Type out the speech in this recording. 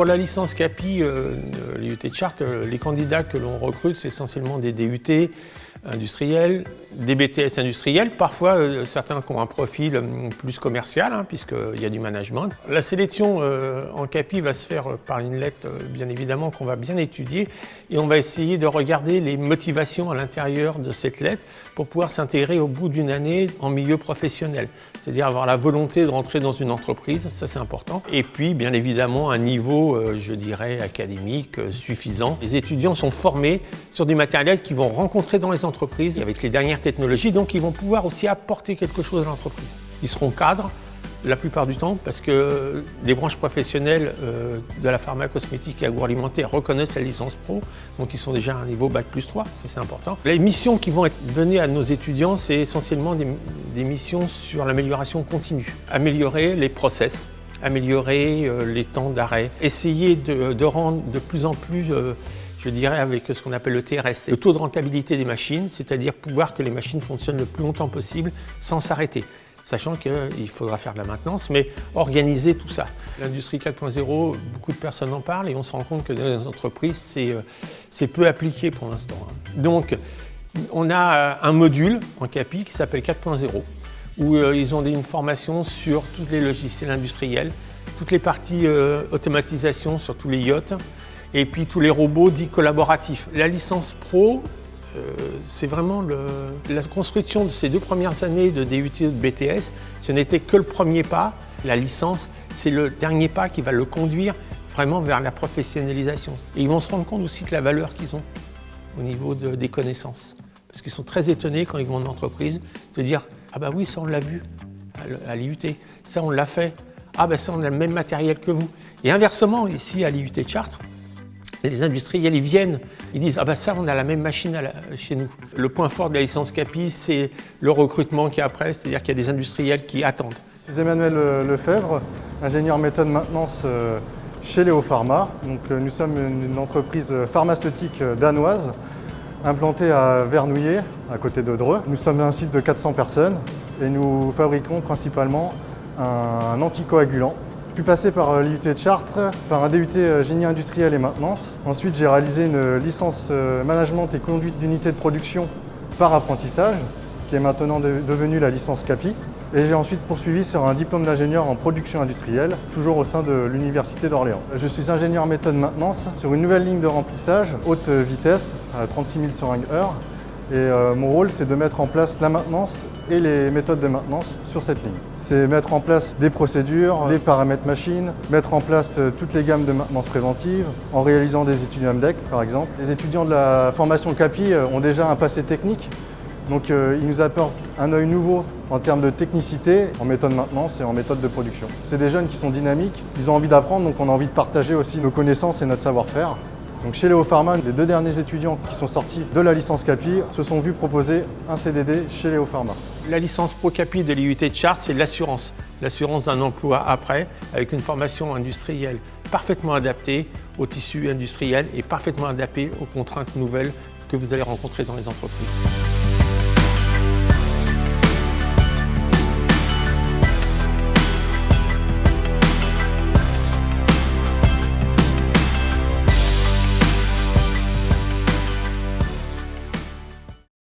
Pour la licence CAPI, l'IUT de Chartres, les candidats que l'on recrute, c'est essentiellement des DUT industriels, des BTS industriels, parfois certains qui ont un profil plus commercial, puisqu'il y a du management. La sélection en CAPI va se faire par une lettre, bien évidemment, qu'on va bien étudier, et on va essayer de regarder les motivations à l'intérieur de cette lettre pour pouvoir s'intégrer au bout d'une année en milieu professionnel, c'est-à-dire avoir la volonté de rentrer dans une entreprise, ça c'est important, et puis bien évidemment un niveau, je dirais, académique suffisant. Les étudiants sont formés sur du matériel qu'ils vont rencontrer dans les entreprises avec les dernières technologies, donc ils vont pouvoir aussi apporter quelque chose à l'entreprise. Ils seront cadres la plupart du temps parce que les branches professionnelles de la pharma, cosmétique et agroalimentaire reconnaissent la licence pro, donc ils sont déjà à un niveau Bac+3, ça c'est important. Les missions qui vont être données à nos étudiants, c'est essentiellement des missions sur l'amélioration continue. Améliorer les process, améliorer les temps d'arrêt, essayer de rendre de plus en plus je dirais avec ce qu'on appelle le TRS, le taux de rentabilité des machines, c'est-à-dire pouvoir que les machines fonctionnent le plus longtemps possible sans s'arrêter, sachant qu'il faudra faire de la maintenance, mais organiser tout ça. L'industrie 4.0, beaucoup de personnes en parlent et on se rend compte que dans les entreprises, c'est peu appliqué pour l'instant. Donc, on a un module en CAPI qui s'appelle 4.0, où ils ont une formation sur tous les logiciels industriels, toutes les parties automatisation sur tous les yachts, et puis tous les robots dits collaboratifs. La licence pro, c'est vraiment la construction de ces 2 premières années de DUT et de BTS, ce n'était que le premier pas. La licence, c'est le dernier pas qui va le conduire vraiment vers la professionnalisation. Et ils vont se rendre compte aussi de la valeur qu'ils ont au niveau des connaissances. Parce qu'ils sont très étonnés quand ils vont en entreprise de dire « Ah bah oui, ça on l'a vu à l'IUT, ça on l'a fait, ah bah ça on a le même matériel que vous ». Et inversement, ici à l'IUT de Chartres, les industriels, ils viennent, ils disent « Ah ben ça, on a la même machine chez nous ». Le point fort de la licence CAPI, c'est le recrutement qu'il y a après, c'est-à-dire qu'il y a des industriels qui attendent. Je suis Emmanuel Lefebvre, ingénieur méthode maintenance chez Léo Pharma. Donc, nous sommes une entreprise pharmaceutique danoise, implantée à Vernouillet, à côté de Dreux. Nous sommes un site de 400 personnes et nous fabriquons principalement un anticoagulant. Je suis passé par l'IUT de Chartres, par un DUT génie industriel et maintenance. Ensuite, j'ai réalisé une licence management et conduite d'unité de production par apprentissage, qui est maintenant devenue la licence CAPI. Et j'ai ensuite poursuivi sur un diplôme d'ingénieur en production industrielle, toujours au sein de l'Université d'Orléans. Je suis ingénieur méthode maintenance sur une nouvelle ligne de remplissage, haute vitesse, à 36 000 seringues/heure. Et mon rôle, c'est de mettre en place la maintenance et les méthodes de maintenance sur cette ligne. C'est mettre en place des procédures, les paramètres machines, mettre en place toutes les gammes de maintenance préventive, en réalisant des études AMDEC par exemple. Les étudiants de la formation CAPI ont déjà un passé technique, donc ils nous apportent un œil nouveau en termes de technicité, en méthode de maintenance et en méthode de production. C'est des jeunes qui sont dynamiques, ils ont envie d'apprendre, donc on a envie de partager aussi nos connaissances et notre savoir-faire. Donc chez Léo Pharma, les 2 derniers étudiants qui sont sortis de la licence CAPI se sont vus proposer un CDD chez Léo Pharma. La licence Pro CAPI de l'IUT de Chartres, c'est l'assurance. L'assurance d'un emploi après, avec une formation industrielle parfaitement adaptée au tissu industriel et parfaitement adaptée aux contraintes nouvelles que vous allez rencontrer dans les entreprises.